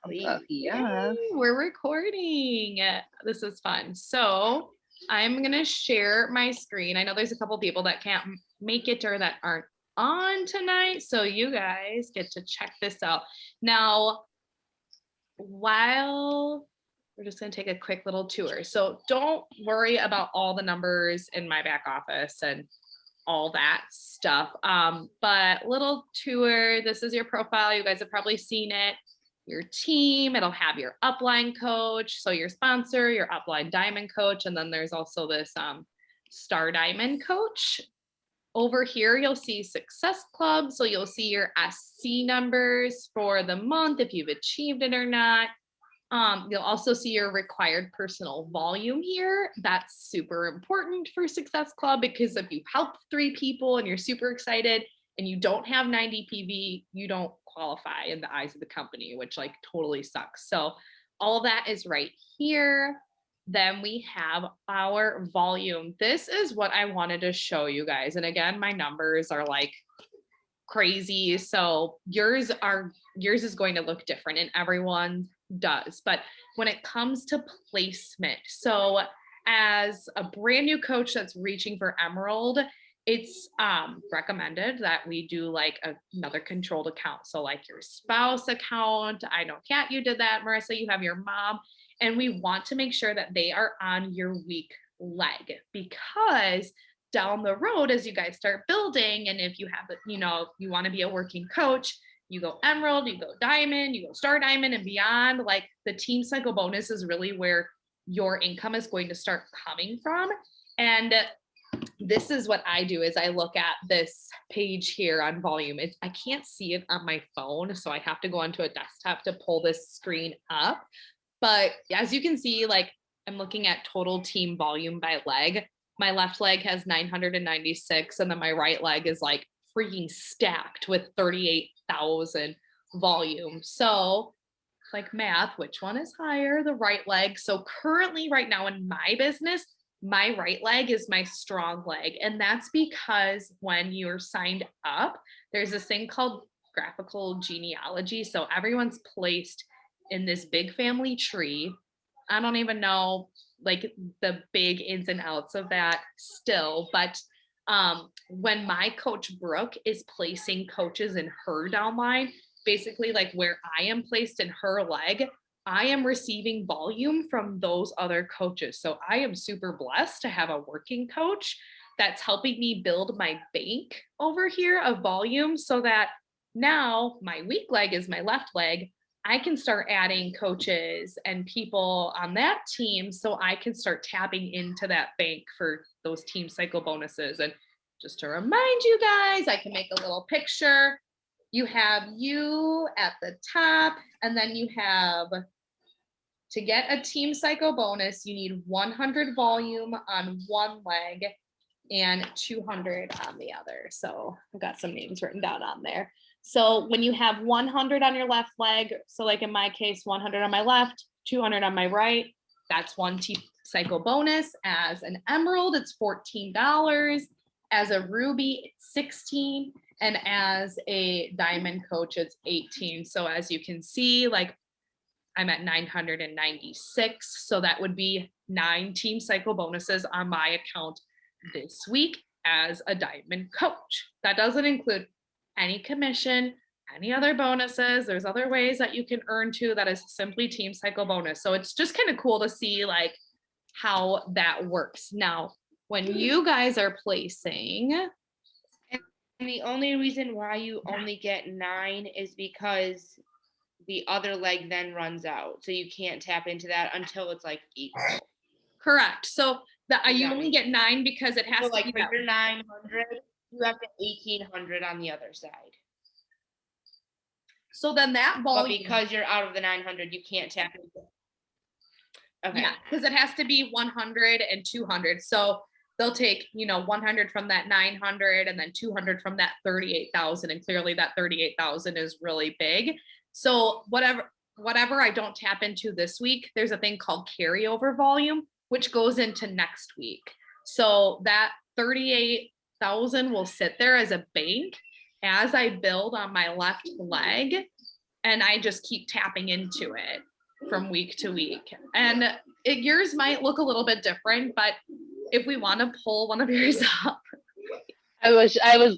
Yeah. Yay, we're recording. This is fun. So I'm going to share my screen. I know there's a couple people that can't make it or that aren't on tonight. So you guys get to check this out. Now, while we're just going to take a quick little tour. So don't worry about all the numbers in my back office and all that stuff. But little tour, this is your profile. You guys have probably seen it. Your team, it'll have your upline coach, so your sponsor, your upline diamond coach, and then there's also this star diamond coach. Over here, you'll see Success Club, so you'll see your SC numbers for the month, if you've achieved it or not. You'll also see your required personal volume here. That's super important for Success Club because if you help 3 people and you're super excited and you don't have 90 PV, you don't qualify in the eyes of the company, which like totally sucks. So all that is right here. Then we have our volume. This is what I wanted to show you guys. And again, my numbers are like crazy. So yours is going to look different and everyone does. But when it comes to placement, so as a brand new coach that's reaching for Emerald, it's recommended that we do like another controlled account. So like your spouse account. I know, Kat, you did that. Marissa, you have your mom. And we want to make sure that they are on your weak leg because down the road, as you guys start building, and if you have, you want to be a working coach, you go Emerald, you go Diamond, you go Star Diamond and beyond, like the team cycle bonus is really where your income is going to start coming from. And this is what I do is I look at this page here on volume. I can't see it on my phone, so I have to go onto a desktop to pull this screen up. But as you can see, like I'm looking at total team volume by leg. My left leg has 996, and then my right leg is like freaking stacked with 38,000 volume. So like math, which one is higher? The right leg. So currently right now in my business, my right leg is my strong leg. And that's because when you're signed up, there's this thing called graphical genealogy. So everyone's placed in this big family tree. I don't even know like the big ins and outs of that still, but when my coach Brooke is placing coaches in her downline, basically like where I am placed in her leg, I am receiving volume from those other coaches. So I am super blessed to have a working coach that's helping me build my bank over here of volume so that now my weak leg is my left leg. I can start adding coaches and people on that team so I can start tapping into that bank for those team cycle bonuses. And just to remind you guys, I can make a little picture. You have you at the top, and then you have, to get a team cycle bonus, you need 100 volume on one leg and 200 on the other. So I've got some names written down on there. So when you have 100 on your left leg, so like in my case, 100 on my left, 200 on my right, that's one team cycle bonus. As an Emerald, it's $14. As a Ruby, it's 16. And as a Diamond coach, it's 18. So as you can see, like I'm at 996. So that would be 9 team cycle bonuses on my account this week as a Diamond coach. That doesn't include any commission, any other bonuses. There's other ways that you can earn too. That is simply team cycle bonus. So it's just kind of cool to see like how that works. Now, when you guys are placing, And the only reason why you only get 9 is because the other leg then runs out. So you can't tap into that until it's like equal. Correct. So you only get 9 because it has So to like be for that. your 900, you have to 1800 on the other side. So then that But volume, because you're out of the 900, you can't tap into it. Okay. yeah, because it has to be 100 and 200. So they'll take, 100 from that 900 and then 200 from that 38,000. And clearly that 38,000 is really big. So whatever I don't tap into this week, there's a thing called carryover volume, which goes into next week. So that 38,000 will sit there as a bank as I build on my left leg. and I just keep tapping into it from week to week. And yours might look a little bit different, but if we want to pull one of yours up. I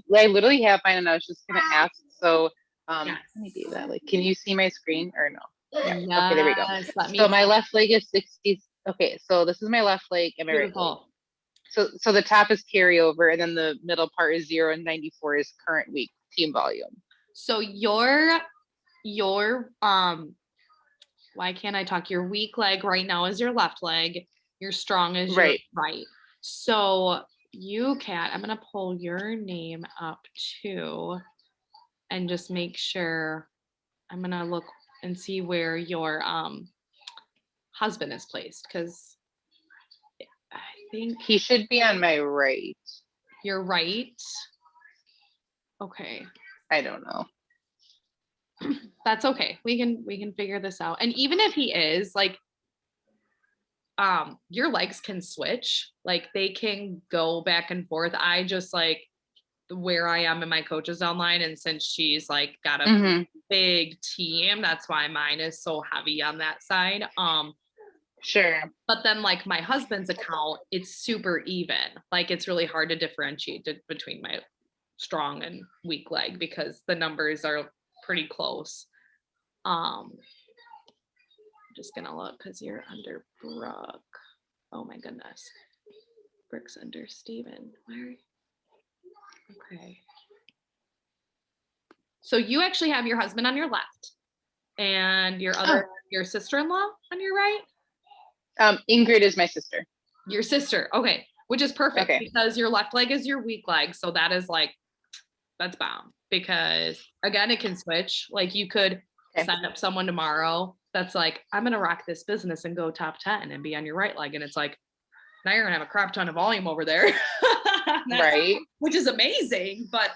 literally have mine and I was just gonna ask. So let me do that. Like, can you see my screen or no? Yeah. Yes, Okay, there we go. So my left leg is 60. Okay, so this is my left leg and my right leg. So the top is carryover, and then the middle part is 0 and 94 is current week team volume. So your why can't I talk? Your weak leg right now is your left leg. Your strong is your right. So you, Kat, I'm gonna pull your name up too, and just make sure. I'm gonna look and see where your husband is placed, because I think he should be on my right. You're right. Okay. I don't know. That's okay. We can figure this out. And even if he is, like, your legs can switch. Like, they can go back and forth. I just like where I am in my coaches online, and since she's like got a big team, that's why mine is so heavy on that side. Sure. But then like my husband's account, it's super even. Like, it's really hard to differentiate between my strong and weak leg because the numbers are pretty close. I'm just gonna look because you're under Brooke. Oh my goodness. Brooke's under Steven. Where? Okay. So you actually have your husband on your left and your sister-in-law on your right? Ingrid is my sister. Your sister. Okay. Which is perfect because your left leg is your weak leg. So that is like, that's bound because again, it can switch. Like, you could sign up someone tomorrow that's like, I'm going to rock this business and go top 10 and be on your right leg. And it's like, now you're gonna have a crap ton of volume over there. Right. Which is amazing. But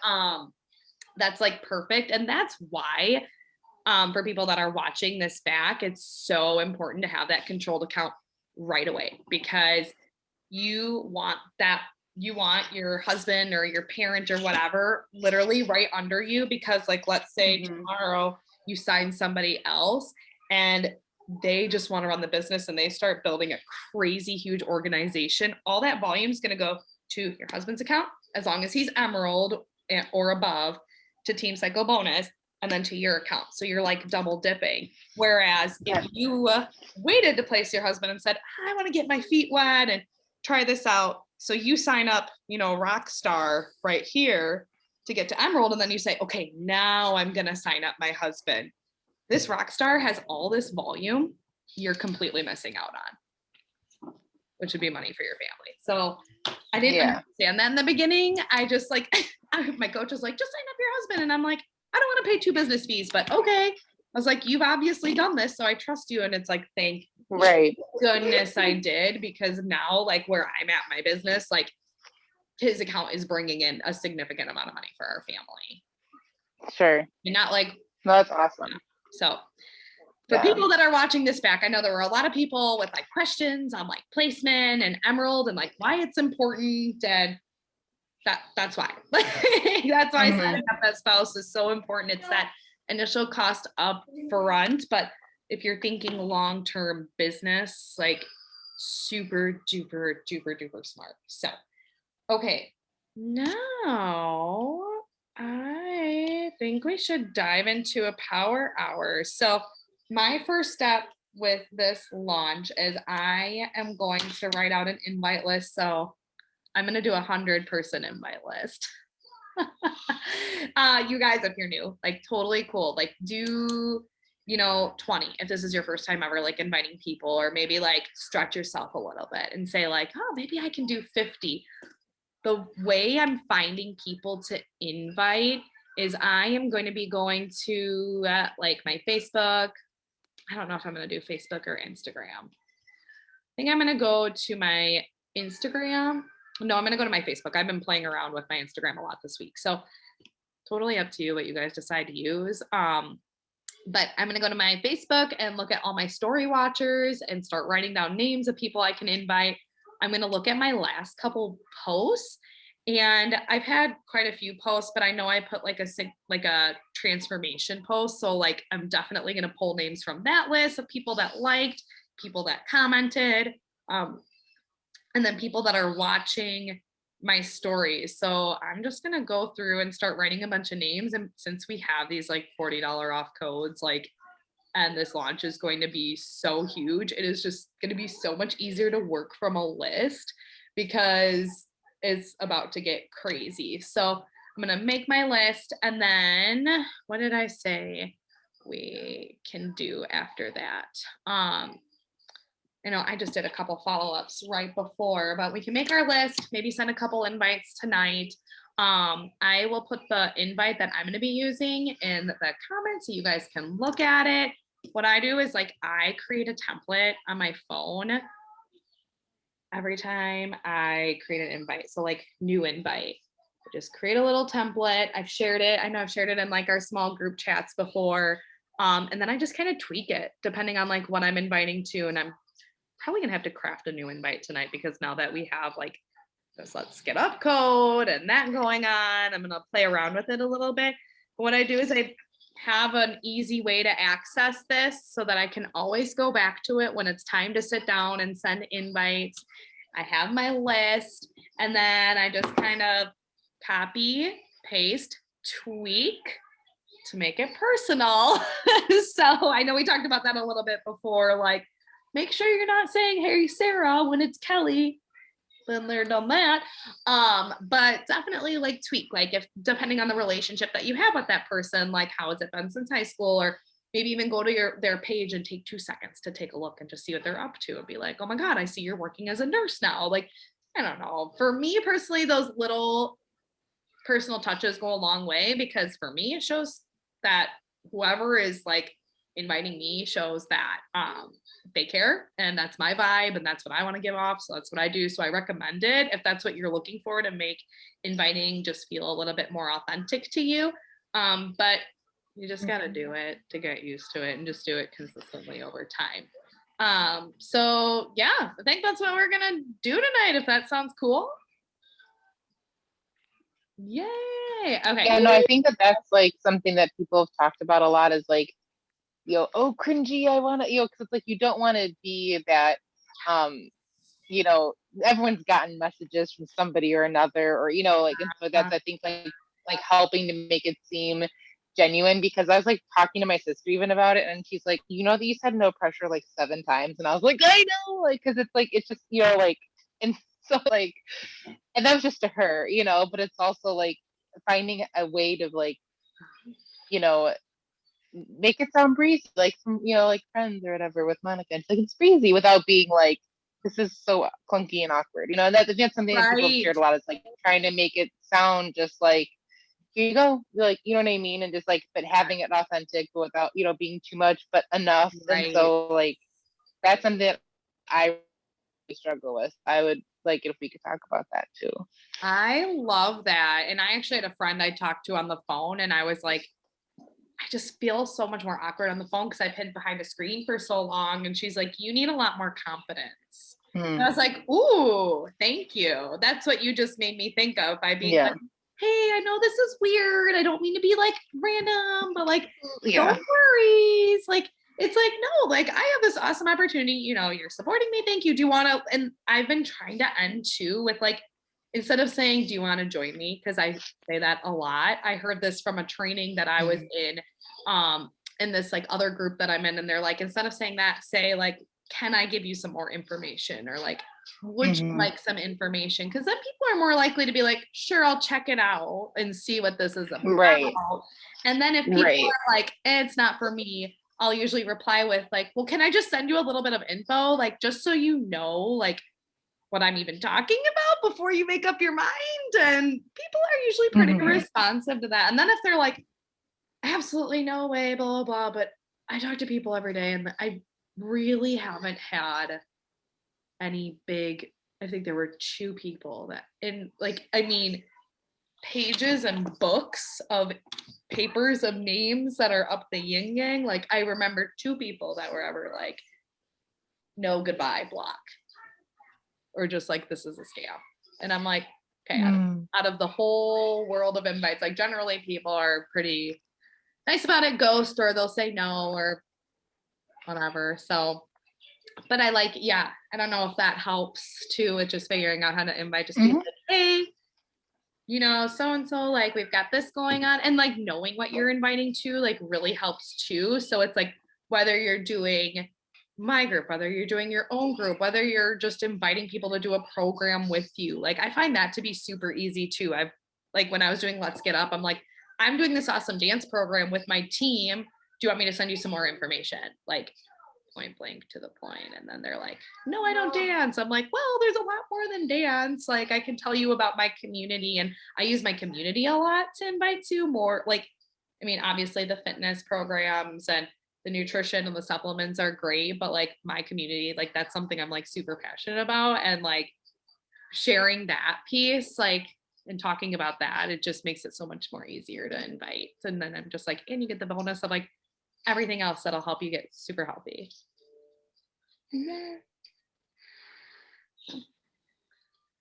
that's like perfect. And that's why for people that are watching this back, it's so important to have that controlled account right away, because you want your husband or your parent or whatever literally right under you, because like, let's say tomorrow you sign somebody else and they just want to run the business and they start building a crazy huge organization. All that volume is going to go to your husband's account, as long as he's Emerald or above, to Team Cycle Bonus, and then to your account. So you're like double dipping. Whereas if you waited to place your husband and said, I want to get my feet wet and try this out. So you sign up, Rockstar right here to get to Emerald. And then you say, okay, now I'm going to sign up my husband. This Rockstar has all this volume you're completely missing out on, which would be money for your family. So I didn't understand that in the beginning. I just like, my coach was like, just sign up your husband. And I'm like, I don't want to pay 2 business fees, but okay. I was like, you've obviously done this, so I trust you. And it's like, thank goodness I did, because now like where I'm at my business, like his account is bringing in a significant amount of money for our family. Sure. And not like, no, that's awesome. So for people that are watching this back, I know there were a lot of people with like questions on like placement and Emerald and like why it's important, and that's why. That's why signing up that spouse is so important. It's that initial cost up front, but if you're thinking long-term business, like super duper duper duper smart. So okay, now I think we should dive into a power hour. So my first step with this launch is I am going to write out an invite list. So I'm going to do 100-person invite list. You guys, if you're new, like totally cool. Like do, 20, if this is your first time ever, like inviting people, or maybe like stretch yourself a little bit and say like, oh, maybe I can do 50. The way I'm finding people to invite is I am going to be going to like my Facebook. I don't know if I'm going to do Facebook or Instagram. I think I'm going to go to my Instagram. No, I'm going to go to my Facebook. I've been playing around with my Instagram a lot this week. So totally up to you what you guys decide to use. But I'm going to go to my Facebook and look at all my story watchers and start writing down names of people I can invite. I'm going to look at my last couple posts And I've had quite a few posts, but I know I put like a transformation post. So like I'm definitely going to pull names from that list of people that liked, people that commented, and then people that are watching my stories. So I'm just going to go through and start writing a bunch of names. And since we have these like $40 off codes, like, and this launch is going to be so huge, it is just going to be so much easier to work from a list because it's about to get crazy. So I'm going to make my list. And then what did I say we can do after that? I just did a couple follow-ups right before, but we can make our list, maybe send a couple invites tonight. I will put the invite that I'm going to be using in the comments so you guys can look at it. What I do is like I create a template on my phone every time I create an invite. So like new invite, just create a little template. I've shared it. I know I've shared it in like our small group chats before. And then I just kind of tweak it depending on like what I'm inviting to. And I'm probably gonna have to craft a new invite tonight because now that we have like this Let's Get Up code and that going on, I'm gonna play around with it a little bit. But what I do is I have an easy way to access this so that I can always go back to it when it's time to sit down and send invites. I have my list and then I just kind of copy, paste, tweak to make it personal. So I know we talked about that a little bit before, like make sure you're not saying, hey, Sarah, when it's Kelly. Been there, done that. But definitely like tweak, like if depending on the relationship that you have with that person, like how has it been since high school, or maybe even go to their page and take 2 seconds to take a look and just see what they're up to and be like, oh my God, I see you're working as a nurse now. Like, I don't know. For me personally, those little personal touches go a long way because for me, it shows that whoever is like inviting me shows that they care and that's my vibe and that's what I want to give off. So that's what I do. So I recommend it if that's what you're looking for to make inviting just feel a little bit more authentic to you. But you just got to do it to get used to it and just do it consistently over time. So yeah, I think that's what we're going to do tonight. If that sounds cool. Yay. Okay. Yeah, no, I think that's like something that people have talked about a lot is like, oh, cringy, I want to, because it's like you don't want to be that, everyone's gotten messages from somebody or another, or like, and so that's I think like helping to make it seem genuine, because I was like talking to my sister even about it, and she's like, that you said no pressure like 7 times, and I was like, I know, like, because it's just like, and so like, and that was just to her, but it's also like finding a way to like, make it sound breezy, like from like Friends or whatever with Monica. It's like it's breezy without being like this is so clunky and awkward. And that's something that people have shared a lot. Is like trying to make it sound just like here you go, like you know what I mean, and just like but having it authentic but without being too much, but enough. Right. And so like that's something that I really struggle with. I would like it if we could talk about that too. I love that, and I actually had a friend I talked to on the phone, and I was like, I just feel so much more awkward on the phone because I've been behind a screen for so long. And she's like, you need a lot more confidence. And I was like, ooh, thank you. That's what you just made me think of by being like, hey, I know this is weird. I don't mean to be like random, but like, no worries. Like, it's like, no, like I have this awesome opportunity. You're supporting me. Thank you. Do you want to? And I've been trying to end too with like, instead of saying, do you want to join me? Because I say that a lot. I heard this from a training that I was in this like other group that I'm in. And they're like, instead of saying that, say like, can I give you some more information? Or like, would you like some information? Because then people are more likely to be like, sure, I'll check it out and see what this is about. Right. And then if people are like, it's not for me, I'll usually reply with like, well, can I just send you a little bit of info? Like, just so you know, like, what I'm even talking about before you make up your mind. And people are usually pretty responsive to that. And then if they're like, absolutely no way, blah, blah, blah. But I talk to people every day and I really haven't had any big, I think there were 2 people that pages and books of papers of names that are up the yin yang. Like I remember 2 people that were ever like, no, goodbye, block. Or just like, this is a scam. And I'm like, okay, out of the whole world of invites, like generally people are pretty nice about it, ghost, or they'll say no or whatever. So, but I like, yeah, I don't know if that helps too with just figuring out how to invite, just be like, hey, you know, so and so, like we've got this going on, and like knowing what you're inviting to like really helps too. So it's like whether you're doing my group, whether you're doing your own group, whether you're just inviting people to do a program with you, like I find that to be super easy too. I've like when I was doing Let's Get Up, I'm like, I'm doing this awesome dance program with my team. Do you want me to send you some more information? Like point blank to the point. And then they're like, no, I don't dance. I'm like, well, there's a lot more than dance. Like I can tell you about my community, and I use my community a lot to invite to more. Like, I mean, obviously the fitness programs and the nutrition and the supplements are great, but like my community, like that's something I'm like super passionate about, and like sharing that piece, like, and talking about that, it just makes it so much more easier to invite. And then I'm just like, and you get the bonus of like everything else that'll help you get super healthy. Yeah.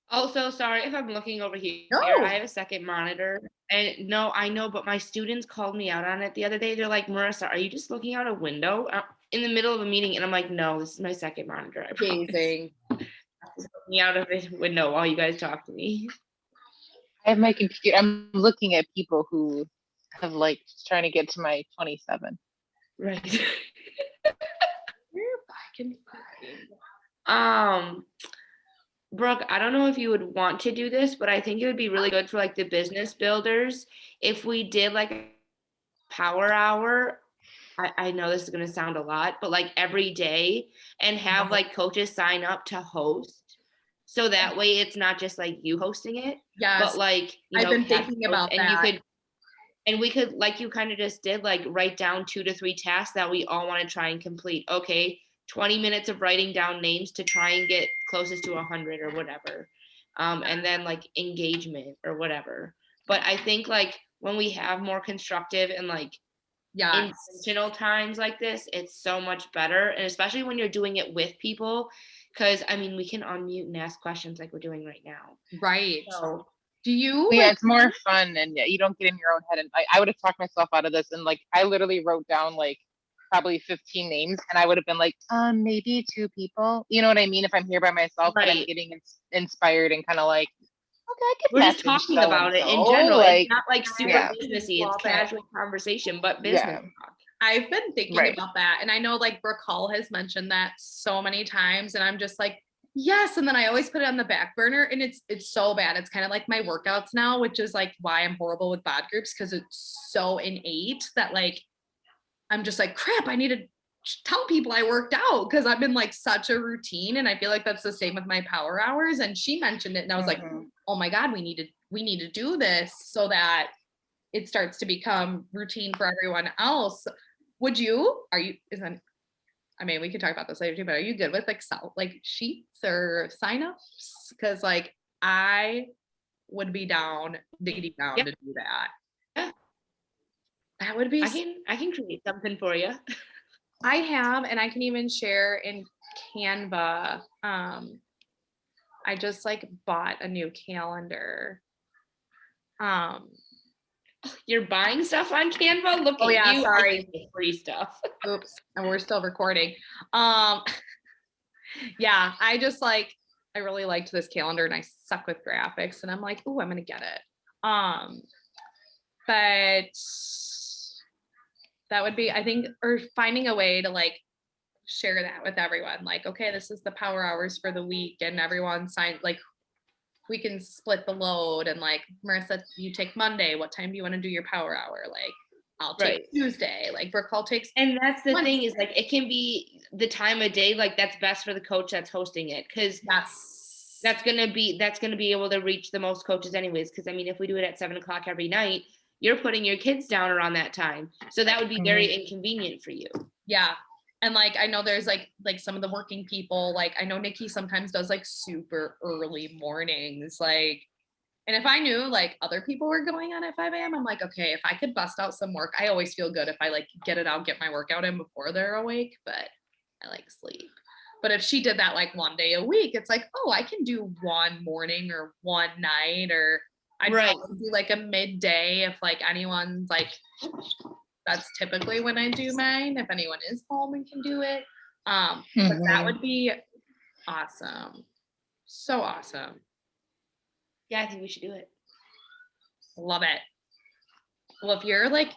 Also, sorry if I'm looking over here. No. I have a second monitor. And no, I know, but my students called me out on it the other day. They're like, Marissa, are you just looking out a window in the middle of a meeting? And I'm like, no, this is my second monitor. I promise. Amazing. Looking out of the window while you guys talk to me. I have my computer. I'm looking at people who have like trying to get to my 27. Right. You're back in. Brooke, I don't know if you would want to do this, but I think it would be really good for like the business builders if we did like a power hour. I know this is going to sound a lot, but like every day, and have like coaches sign up to host. So that way it's not just like you hosting it, but like, you know, I've been thinking about and that. you could, and we could, like you kind of just did, like write down 2 to 3 tasks that we all want to try and complete. Okay, 20 minutes of writing down names to try and get closest to 100 or whatever. And then like engagement or whatever. But I think like when we have more constructive and like intentional times like this, it's so much better. And especially when you're doing it with people, because I mean, we can unmute and ask questions like we're doing right now. Right. So do you? Yeah, it's more fun, and you don't get in your own head. And I would have talked myself out of this, and like I literally wrote down like probably 15 names, and I would have been like, maybe 2 people. You know what I mean? If I'm here by myself, but I'm getting inspired and kind of like, okay, I could. We're just talking about it in general. Like, it's not like super businessy. It's casual conversation, but business talk. I've been thinking about that, and I know like Brooke Hall has mentioned that so many times, and I'm just like, yes. And then I always put it on the back burner, and it's so bad. It's kind of like my workouts now, which is like why I'm horrible with bod groups, because it's so innate that like I'm just like, crap, I need to tell people I worked out, because I've been like such a routine. And I feel like that's the same with my power hours. And she mentioned it, and I was like, oh my God, we need to do this so that it starts to become routine for everyone else. We could talk about this later too, but are you good with Excel, like sheets or signups? Because like I would be down, diggity down to do that. Yeah. That would be. I can create something for you. I have, and I can even share in Canva. I just like bought a new calendar. You're buying stuff on Canva? Look at you. Sorry. Free stuff. Oops. And we're still recording. Yeah, I just like, I really liked this calendar, and I suck with graphics, and I'm like, oh, I'm going to get it. But that would be, I think, or finding a way to like share that with everyone. Like, okay, this is the power hours for the week, and everyone signed, like, we can split the load, and like, Marissa, you take Monday. What time do you want to do your power hour? Like, I'll take Tuesday. Like, Brooke Hall takes. And that's the thing, is like, it can be the time of day, like that's best for the coach that's hosting it. Cause that's going to be able to reach the most coaches anyways. Cause I mean, if we do it at 7:00 every night, you're putting your kids down around that time. So that would be very inconvenient for you. Yeah. And like, I know there's like some of the working people, like I know Nikki sometimes does like super early mornings, like, and if I knew like other people were going on at 5 a.m., I'm like, okay, if I could bust out some work, I always feel good if I like get my workout in before they're awake, but I like sleep. But if she did that like one day a week, it's like, oh, I can do one morning or one night, or I'd Right. probably do like a midday if like anyone's like, that's typically when I do mine, if anyone is home and can do it. But that would be awesome. So awesome. Yeah, I think we should do it. Love it. Well, if you're like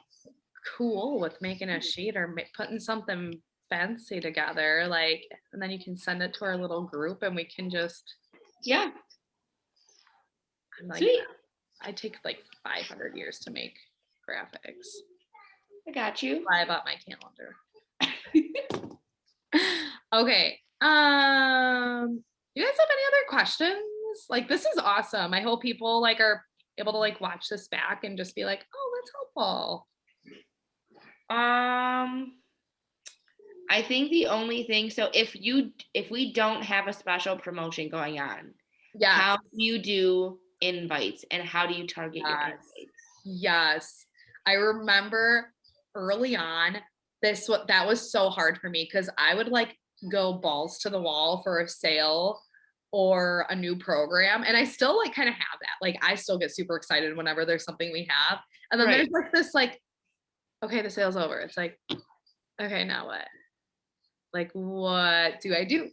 cool with making a sheet or putting something fancy together, like, and then you can send it to our little group and we can just, Yeah. I'm like, Sweet. I take like 500 years to make graphics. I got you. I bought my calendar. Okay. You guys have any other questions? Like, this is awesome. I hope people like are able to like watch this back and just be like, oh, that's helpful. I think the only thing, so if we don't have a special promotion going on, Yeah. how do you do invites and how do you target your Yes. invites? Yes. I remember early on that was so hard for me because I would like go balls to the wall for a sale or a new program. And I still like kind of have that. Like I still get super excited whenever there's something we have. And then Right. there's like this like, okay, the sale's over. It's like, okay, now what? Like, what do I do?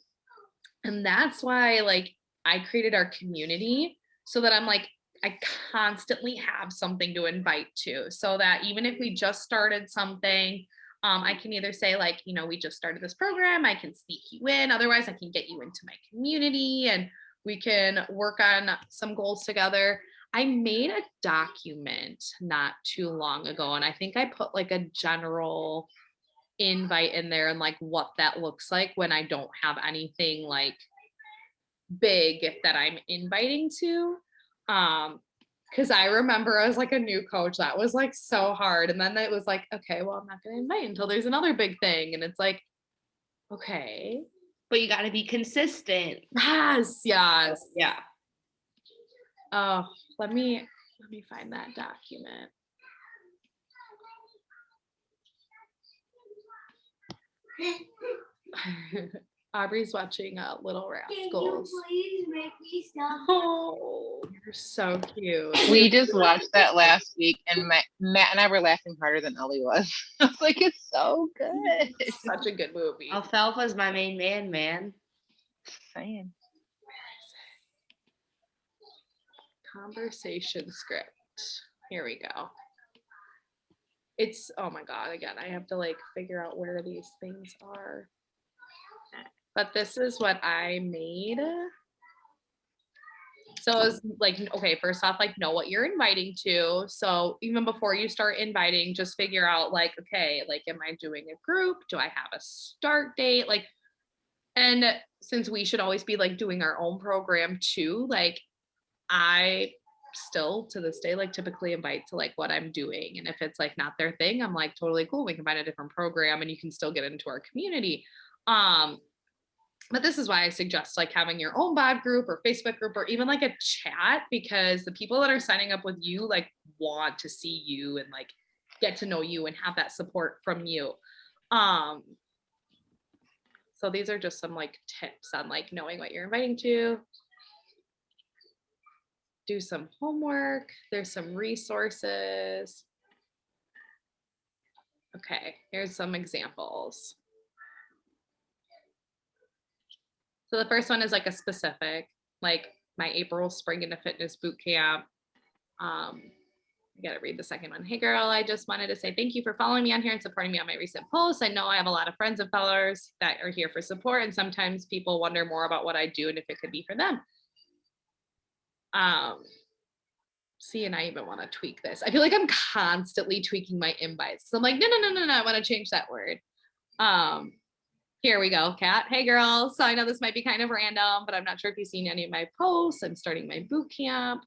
And that's why like I created our community so that I'm like, I constantly have something to invite to, so that even if we just started something, I can either say like, you know, we just started this program, I can sneak you in. Otherwise, I can get you into my community and we can work on some goals together. I made a document not too long ago, and I think I put like a general invite in there and like what that looks like when I don't have anything like big that I'm inviting to. Because I remember as like a new coach, that was like so hard. And then it was like, okay, well, I'm not going to invite until there's another big thing. And it's like, okay. But you got to be consistent. Yes. Yeah. Oh, let me find that document. Aubrey's watching Little Rascals. Can you please make me stop? Oh, you're so cute. We just watched that last week, and Matt and I were laughing harder than Ellie was. I was like, it's so good. It's such a good movie. Alfalfa's my main man. Saying. Conversation script. Here we go. It's, oh my God, again, I have to like figure out where these things are. But this is what I made. So it's like, okay, first off, like know what you're inviting to. So even before you start inviting, just figure out like, okay, like, am I doing a group? Do I have a start date? Like, and since we should always be like doing our own program too, like I still to this day, like typically invite to like what I'm doing. And if it's like not their thing, I'm like, totally cool. We can find a different program and you can still get into our community. But this is why I suggest like having your own bod group or Facebook group or even like a chat, because the people that are signing up with you like want to see you and like get to know you and have that support from you. So these are just some like tips on like knowing what you're inviting to. Do some homework. There's some resources. Okay, here's some examples. So the first one is like a specific, like my April Spring into Fitness boot camp. I gotta read the second one. Hey girl, I just wanted to say thank you for following me on here and supporting me on my recent posts. I know I have a lot of friends and followers that are here for support, and sometimes people wonder more about what I do and if it could be for them. See, and I even want to tweak this. I feel like I'm constantly tweaking my invites. So I'm like, no, I want to change that word. Here we go, Kat. Hey girl. So I know this might be kind of random, but I'm not sure if you've seen any of my posts. I'm starting my boot camp.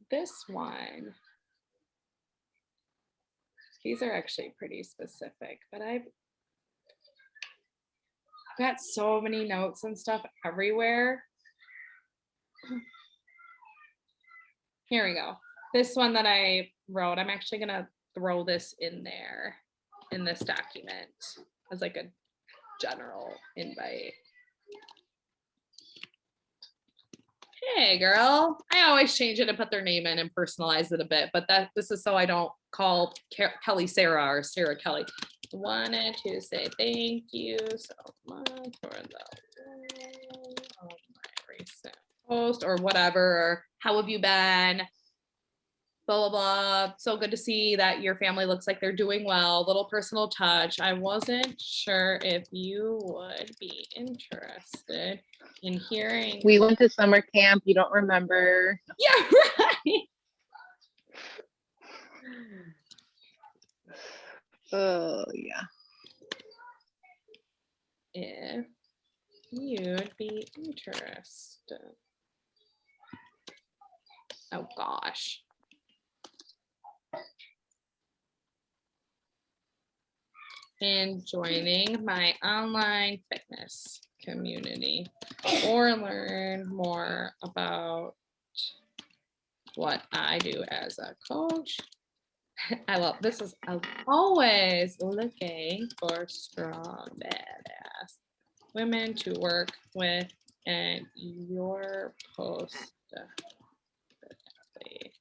This one. These are actually pretty specific, but I've got so many notes and stuff everywhere. Here we go. This one that I wrote, I'm actually gonna throw this in there in this document. as like a general invite. Hey girl, I always change it and put their name in and personalize it a bit, but this is so I don't call Kelly Sarah or Sarah Kelly. Wanted to say thank you so much for the on my recent post or whatever, or how have you been? Blah, blah, blah. So good to see that your family looks like they're doing well. Little personal touch. I wasn't sure if you would be interested in hearing. We went to summer camp. You don't remember. Yeah, right. Oh, yeah. If you'd be interested. Oh gosh. In joining my online fitness community or learn more about what I do as a coach. I love this is I'm always looking for strong, badass women to work with, and your post definitely.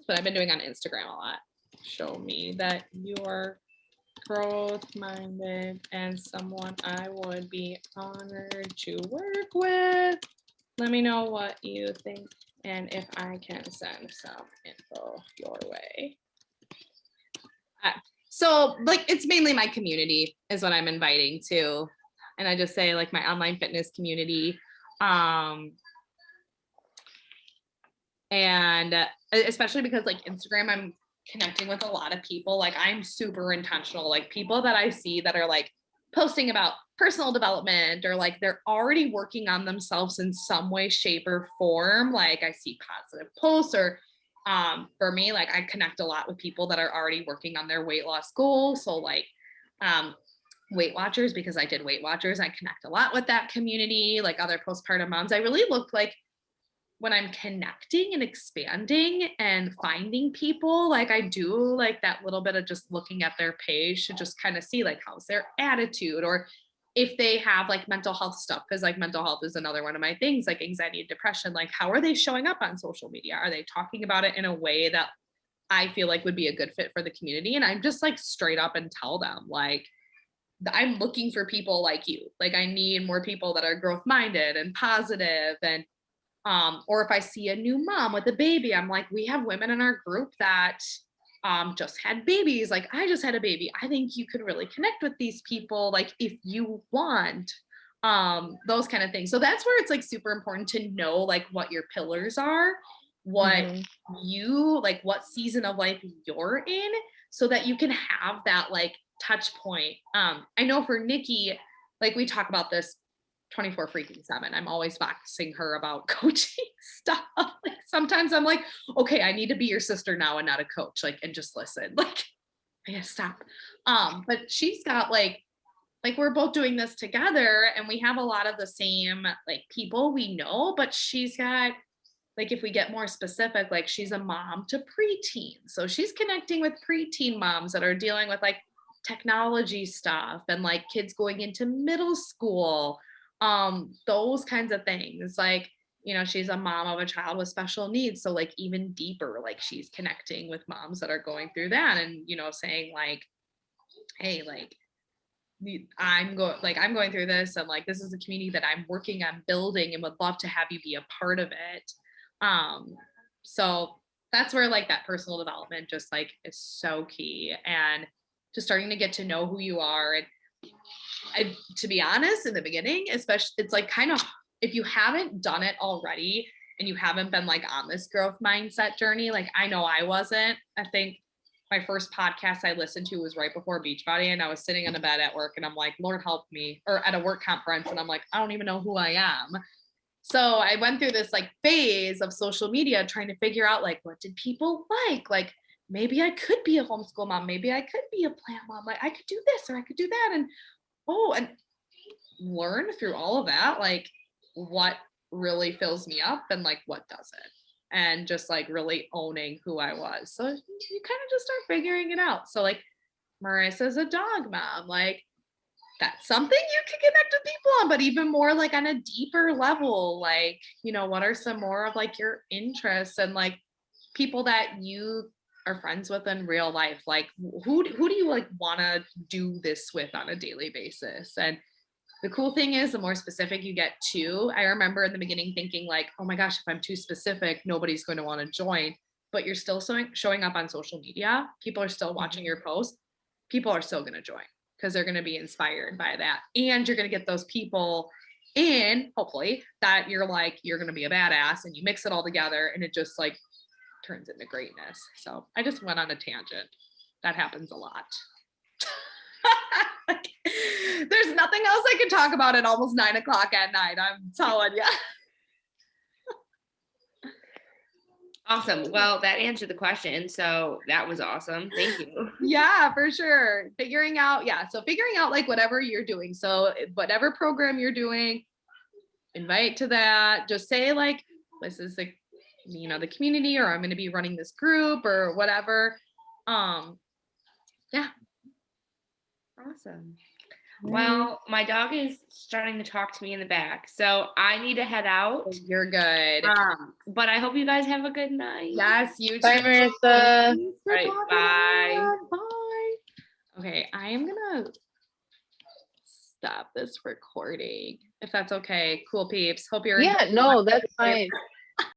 But I've been doing on Instagram a lot. Show me that you're growth-minded and someone I would be honored to work with. Let me know what you think and if I can send some info your way. So like it's mainly my community is what I'm inviting to. And I just say like my online fitness community. And especially because like Instagram, I'm connecting with a lot of people. Like I'm super intentional, like people that I see that are like posting about personal development or like they're already working on themselves in some way, shape, or form. Like I see positive posts or for me, like I connect a lot with people that are already working on their weight loss goals. So like Weight Watchers, because I did Weight Watchers, I connect a lot with that community, like other postpartum moms. I really look like when I'm connecting and expanding and finding people, like I do like that little bit of just looking at their page to just kind of see like how's their attitude or if they have like mental health stuff, because like mental health is another one of my things, like anxiety and depression, like how are they showing up on social media? Are they talking about it in a way that I feel like would be a good fit for the community? And I'm just like straight up and tell them like, I'm looking for people like you. Like I need more people that are growth minded and positive and or if I see a new mom with a baby, I'm like, we have women in our group that just had babies. Like I just had a baby. I think you could really connect with these people. Like if you want those kind of things. So that's where it's like super important to know like what your pillars are, what you like, what season of life you're in so that you can have that like touch point. I know for Nikki, like we talk about this 24 freaking 7. I'm always boxing her about coaching stuff. Like sometimes I'm like, okay, I need to be your sister now and not a coach, like, and just listen. Like, I gotta stop. But she's got like we're both doing this together and we have a lot of the same like people we know, but she's got like, if we get more specific, like she's a mom to preteen. So she's connecting with preteen moms that are dealing with like technology stuff and like kids going into middle school. Those kinds of things. Like, you know, she's a mom of a child with special needs. So like even deeper, like she's connecting with moms that are going through that and, you know, saying like, hey, like I'm going through this and like, this is a community that I'm working on building and would love to have you be a part of it. So that's where like that personal development just like is so key and just starting to get to know who you are. And to be honest, in the beginning, especially, it's like kind of, if you haven't done it already and you haven't been like on this growth mindset journey, like I know I wasn't. I think my first podcast I listened to was right before Beachbody and I was sitting on a bed at work and I'm like, Lord help me, or at a work conference and I'm like, I don't even know who I am. So I went through this like phase of social media trying to figure out like, what did people like? Like, maybe I could be a homeschool mom. Maybe I could be a plant mom. Like I could do this or I could do that. And and learn through all of that, like what really fills me up and like what doesn't, and just like really owning who I was. So you kind of just start figuring it out. So like Marissa's a dog mom, like that's something you can connect with people on, but even more like on a deeper level, like, what are some more of like your interests and like people that you are friends with in real life? Like who do you like want to do this with on a daily basis? And the cool thing is the more specific you get too. I remember in the beginning thinking like, oh my gosh, if I'm too specific, nobody's going to want to join, but you're still showing up on social media. People are still watching your posts. People are still going to join because they're going to be inspired by that. And you're going to get those people in, hopefully, that you're like, you're going to be a badass, and you mix it all together and it just like turns into greatness. So I just went on a tangent. That happens a lot. There's nothing else I can talk about at almost 9 o'clock at night. I'm telling you. Awesome. Well, that answered the question. So that was awesome. Thank you. Yeah, for sure. Figuring out like whatever you're doing. So whatever program you're doing, invite to that. Just say like, this is the, the community, or I'm going to be running this group or whatever. Yeah. Awesome. Well, my dog is starting to talk to me in the back, so I need to head out. You're good. But I hope you guys have a good night. Yes, you too. Bye, Marissa. All right, bye. Bye. Okay, I am gonna stop this recording if that's okay. Cool peeps. Hope you're Yeah, no, that's fine.